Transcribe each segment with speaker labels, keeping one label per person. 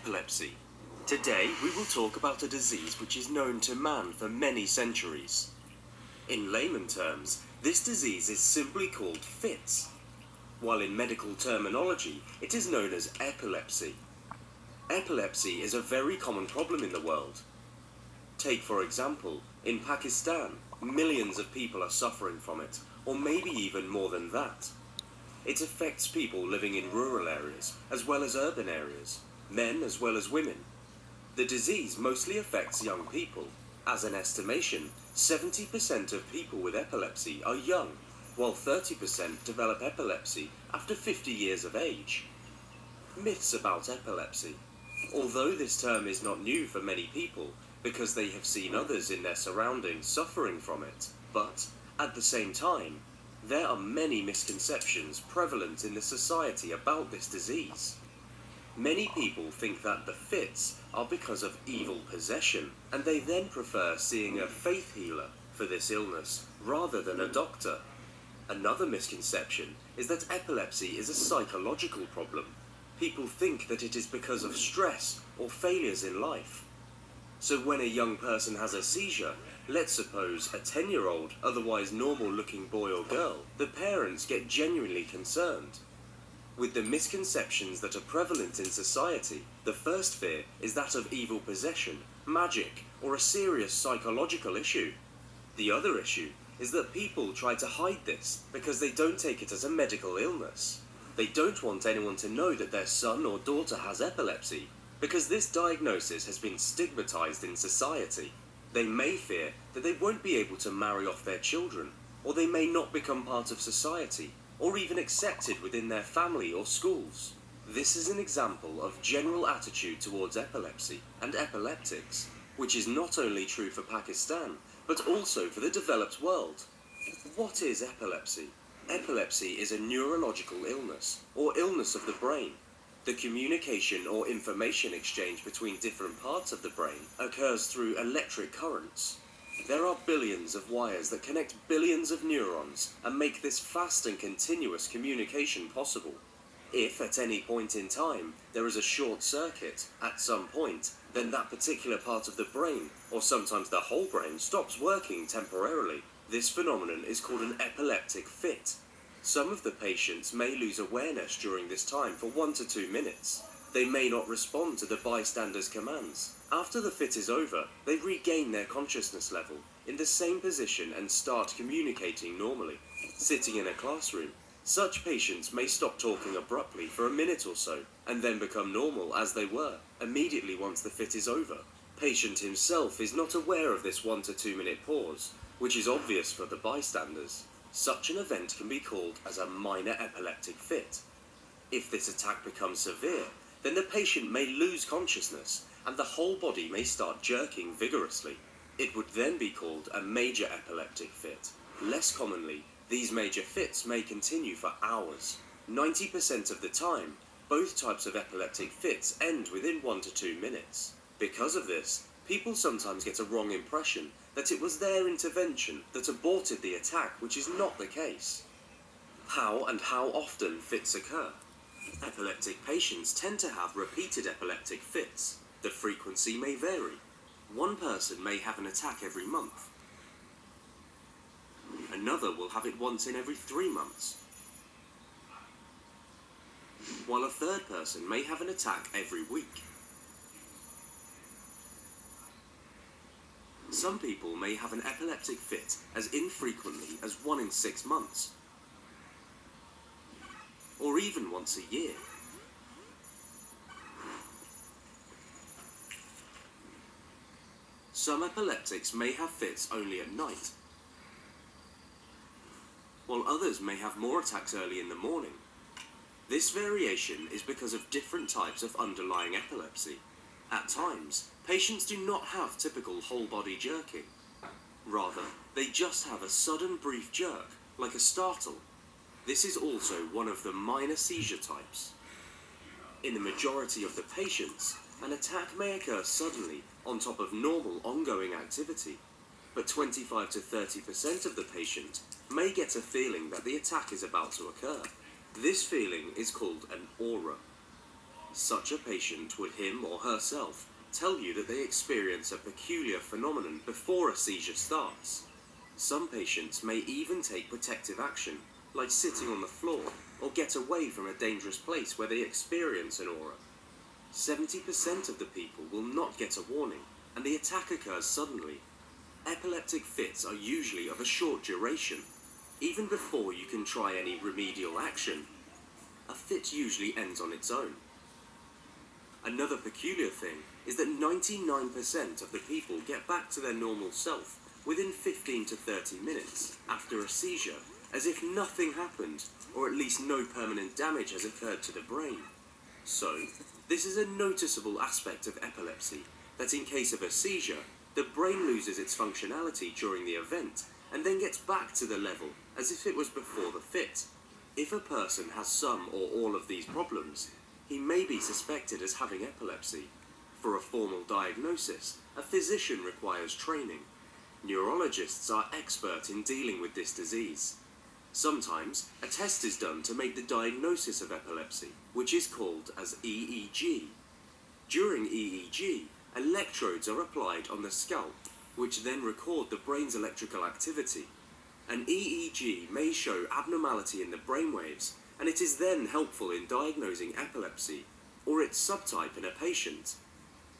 Speaker 1: epilepsy. Today we will talk about a disease which is known to man for many centuries. In layman terms, this disease is simply called fits, while in medical terminology it is known as epilepsy. Epilepsy is a very common problem in the world. Take for example, in Pakistan, millions of people are suffering from it, or maybe even more than that. It affects people living in rural areas, as well as urban areas, men as well as women. The disease mostly affects young people. As an estimation, 70% of people with epilepsy are young, while 30% develop epilepsy after 50 years of age. Myths about epilepsy. Although this term is not new for many people, because they have seen others in their surroundings suffering from it, but, at the same time, there are many misconceptions prevalent in the society about this disease. Many people think that the fits are because of evil possession, and they then prefer seeing a faith healer for this illness rather than a doctor. Another misconception is that epilepsy is a psychological problem. People think that it is because of stress or failures in life. So when a young person has a seizure, let's suppose a 10-year-old, otherwise normal-looking boy or girl, the parents get genuinely concerned. With the misconceptions that are prevalent in society, the first fear is that of evil possession, magic, or a serious psychological issue. The other issue is that people try to hide this because they don't take it as a medical illness. They don't want anyone to know that their son or daughter has epilepsy, because this diagnosis has been stigmatized in society. They may fear that they won't be able to marry off their children, or they may not become part of society, or even accepted within their family or schools. This is an example of general attitude towards epilepsy and epileptics, which is not only true for Pakistan, but also for the developed world. What is epilepsy? Epilepsy is a neurological illness, or illness of the brain. The communication or information exchange between different parts of the brain occurs through electric currents. There are billions of wires that connect billions of neurons and make this fast and continuous communication possible. If at any point in time there is a short circuit at some point, then that particular part of the brain, or sometimes the whole brain, stops working temporarily. This phenomenon is called an epileptic fit. Some of the patients may lose awareness during this time for 1 to 2 minutes. They may not respond to the bystander's commands. After the fit is over, they regain their consciousness level in the same position and start communicating normally. Sitting in a classroom, such patients may stop talking abruptly for a minute or so, and then become normal as they were, immediately once the fit is over. Patient himself is not aware of this 1 to 2 minute pause, which is obvious for the bystanders. Such an event can be called as a minor epileptic fit. If this attack becomes severe, then the patient may lose consciousness and the whole body may start jerking vigorously. It would then be called a major epileptic fit. Less commonly, these major fits may continue for hours. 90% of the time, both types of epileptic fits end within 1 to 2 minutes. Because of this, people sometimes get a wrong impression that it was their intervention that aborted the attack, which is not the case. How and how often fits occur? Epileptic patients tend to have repeated epileptic fits. The frequency may vary. One person may have an attack every month. Another will have it once in every 3 months. While a third person may have an attack every week. Some people may have an epileptic fit as infrequently as 1 in 6 months, or even once a year. Some epileptics may have fits only at night, while others may have more attacks early in the morning. This variation is because of different types of underlying epilepsy. At times, patients do not have typical whole-body jerking. Rather, they just have a sudden brief jerk, like a startle. This is also one of the minor seizure types. In the majority of the patients, an attack may occur suddenly on top of normal ongoing activity, but 25 to 30% of the patient may get a feeling that the attack is about to occur. This feeling is called an aura. Such a patient would him or herself tell you that they experience a peculiar phenomenon before a seizure starts. Some patients may even take protective action, like sitting on the floor, or get away from a dangerous place where they experience an aura. 70% of the people will not get a warning, and the attack occurs suddenly. Epileptic fits are usually of a short duration. Even before you can try any remedial action, a fit usually ends on its own. Another peculiar thing is that 99% of the people get back to their normal self within 15 to 30 minutes after a seizure, as if nothing happened, or at least no permanent damage has occurred to the brain. So, this is a noticeable aspect of epilepsy, that in case of a seizure, the brain loses its functionality during the event, and then gets back to the level as if it was before the fit. If a person has some or all of these problems, he may be suspected as having epilepsy. For a formal diagnosis, a physician requires training. Neurologists are expert in dealing with this disease. Sometimes, a test is done to make the diagnosis of epilepsy, which is called as EEG. During EEG, electrodes are applied on the scalp, which then record the brain's electrical activity. An EEG may show abnormality in the brainwaves, and it is then helpful in diagnosing epilepsy, or its subtype in a patient.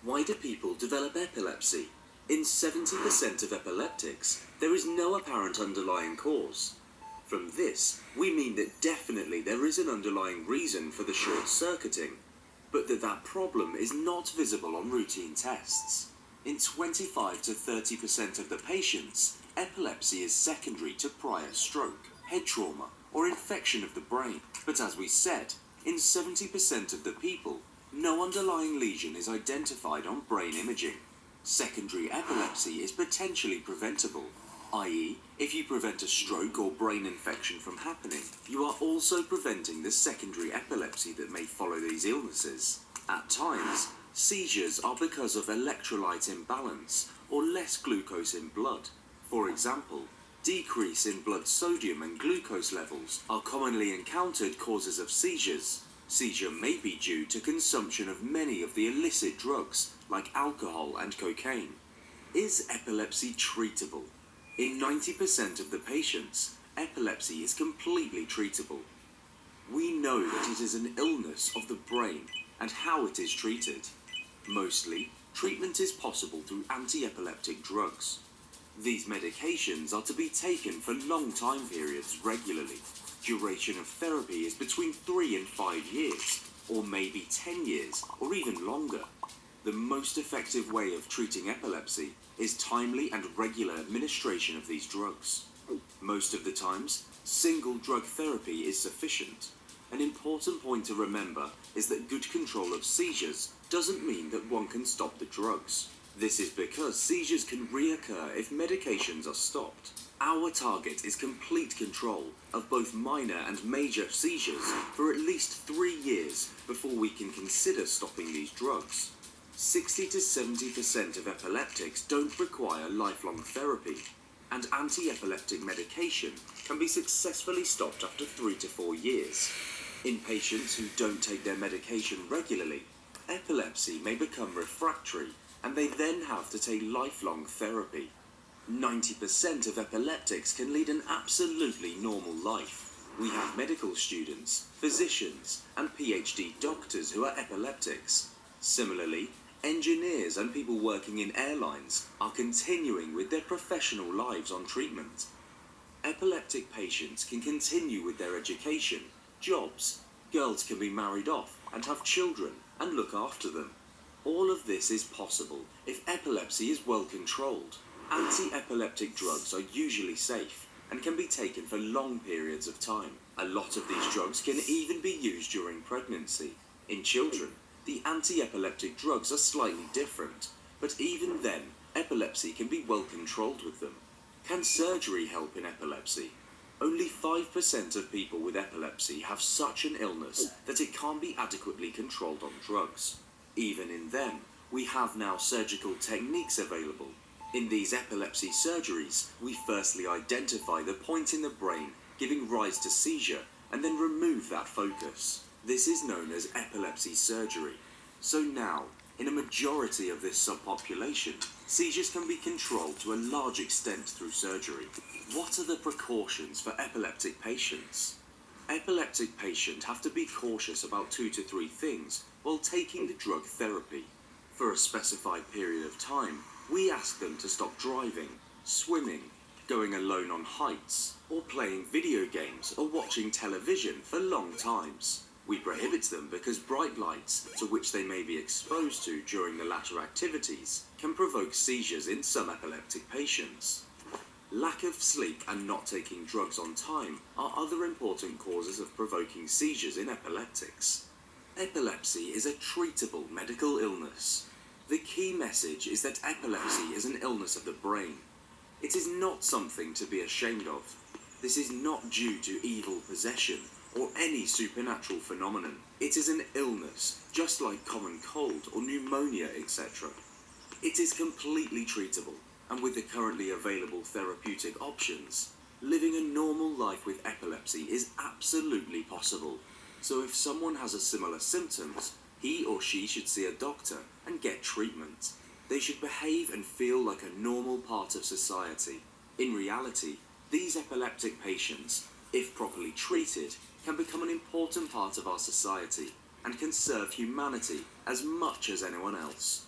Speaker 1: Why do people develop epilepsy? In 70% of epileptics, there is no apparent underlying cause. From this, we mean that definitely there is an underlying reason for the short-circuiting, but that problem is not visible on routine tests. In 25 to 30% of the patients, epilepsy is secondary to prior stroke, head trauma, or infection of the brain. But as we said, in 70% of the people, no underlying lesion is identified on brain imaging. Secondary epilepsy is potentially preventable, i.e., if you prevent a stroke or brain infection from happening, you are also preventing the secondary epilepsy that may follow these illnesses. At times, seizures are because of electrolyte imbalance or less glucose in blood. For example, decrease in blood sodium and glucose levels are commonly encountered causes of seizures. Seizure may be due to consumption of many of the illicit drugs, like alcohol and cocaine. Is epilepsy treatable? In 90% of the patients, epilepsy is completely treatable. We know that it is an illness of the brain and how it is treated. Mostly, treatment is possible through anti-epileptic drugs. These medications are to be taken for long time periods regularly. Duration of therapy is between 3 and 5 years, or maybe 10 years, or even longer. The most effective way of treating epilepsy is timely and regular administration of these drugs. Most of the times, single drug therapy is sufficient. An important point to remember is that good control of seizures doesn't mean that one can stop the drugs. This is because seizures can reoccur if medications are stopped. Our target is complete control of both minor and major seizures for at least 3 years before we can consider stopping these drugs. 60 to 70% of epileptics don't require lifelong therapy, and anti-epileptic medication can be successfully stopped after 3 to 4 years. In patients who don't take their medication regularly, epilepsy may become refractory, and they then have to take lifelong therapy. 90% of epileptics can lead an absolutely normal life. We have medical students, physicians, and PhD doctors who are epileptics. Similarly, engineers and people working in airlines are continuing with their professional lives on treatment. Epileptic patients can continue with their education, jobs. Girls can be married off and have children and look after them. All of this is possible if epilepsy is well controlled. Anti-epileptic drugs are usually safe and can be taken for long periods of time. A lot of these drugs can even be used during pregnancy. In children, the anti-epileptic drugs are slightly different, but even then, epilepsy can be well controlled with them. Can surgery help in epilepsy? Only 5% of people with epilepsy have such an illness that it can't be adequately controlled on drugs. Even in them, we have now surgical techniques available. In these epilepsy surgeries, we firstly identify the point in the brain giving rise to seizure and then remove that focus. This is known as epilepsy surgery. So now, in a majority of this subpopulation, seizures can be controlled to a large extent through surgery. What are the precautions for epileptic patients? Epileptic patients have to be cautious about 2 to 3 things while taking the drug therapy. For a specified period of time, we ask them to stop driving, swimming, going alone on heights, or playing video games or watching television for long times. We prohibit them because bright lights, to which they may be exposed to during the latter activities, can provoke seizures in some epileptic patients. Lack of sleep and not taking drugs on time are other important causes of provoking seizures in epileptics. Epilepsy is a treatable medical illness. The key message is that epilepsy is an illness of the brain. It is not something to be ashamed of. This is not due to evil possession or any supernatural phenomenon. It is an illness, just like common cold or pneumonia, etc. It is completely treatable, and with the currently available therapeutic options, living a normal life with epilepsy is absolutely possible. So if someone has a similar symptoms, he or she should see a doctor and get treatment. They should behave and feel like a normal part of society. In reality, these epileptic patients, if properly treated, can become an important part of our society and can serve humanity as much as anyone else.